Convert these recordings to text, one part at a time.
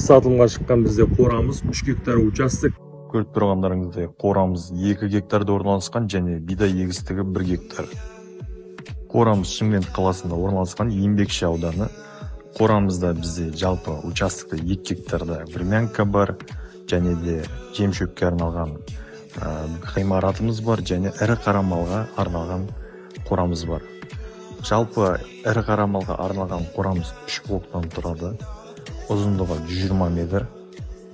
Келесі сатылымға шыққан бізде қорамыз 3 гектар участок. Көріп тұрғандарыңыздай қорамыз 2 гектарда орналасқан және бидай егістігі 1 гектар. Қорамыз Шымкент қаласында орналасқан Еңбекші ауданы. Қорамызда бізде жалпы участокта 2 гектарда времянка бар және де жем-шөпке арналған ғимаратымыз бар және ірі қара малға арналған қорамыз бар. Жалпы ірі қара малға арналған қорамыз 3 блоктан тұрады. Ұзындығы 120 метр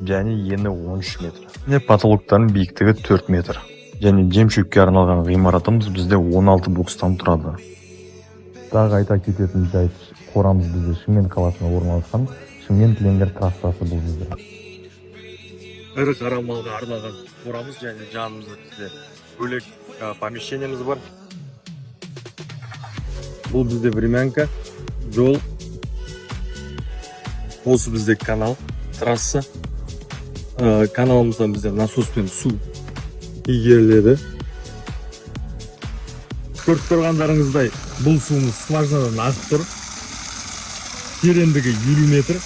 және ені 13 метр. Және потолоктардың биіктігі 4 метр. Және жем-шөпке арналған ғимаратымыз бізде 16 бокстан тұрады. Тағы айта кететін жайт, қорамыз бізде Шымкент қаласында орналасқан. Шымкент-Ленгер трассасы бұл бізде. Ірі қара малға арналған қорамыз және жанымызда бізде бөлек помещениеміз бар. Бұл бізде времянка, жол. Осы бізде канал, трасса. Каналымыздан бізде насоспен су игеріледі. Көріп тұрғандарыңыздай, бұл суымыз скважинадан ағып тұр. Тереңдігі 50 метр.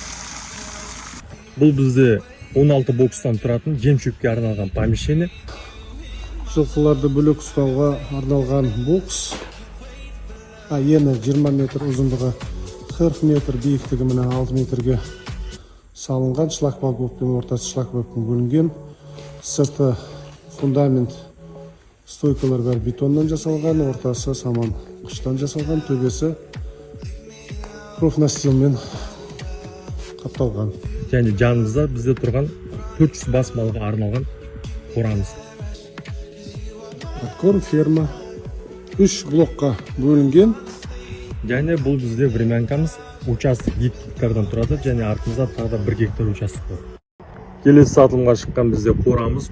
Бұл бізде 16 бокстан тұратын жем-шөпке арналған помещение. Жылқыларды бөлек ұстауға арналған бокс. Ені 20 метр, ұзындығы 40 метр, биіктігі 6 метрге салынған. Шлагбауммен, ортасы шлагбауммен бөлінген. Сырты фундамент, стойкалар бәрі бетоннан жасалған, ортасы саман қыштан жасалған, төбесі профнастилмен қапталған. Және жанымызда бізде тұрған 400 бас малға арналған қорамыз. Откорм ферма 3 блокқа бөлінген. Және бұл бізде времянкамыз, участок 2 гектардан тұрады және артымызда тағы да 1 гектар участок бар. Келесі сатылымға шыққан бізде қорамыз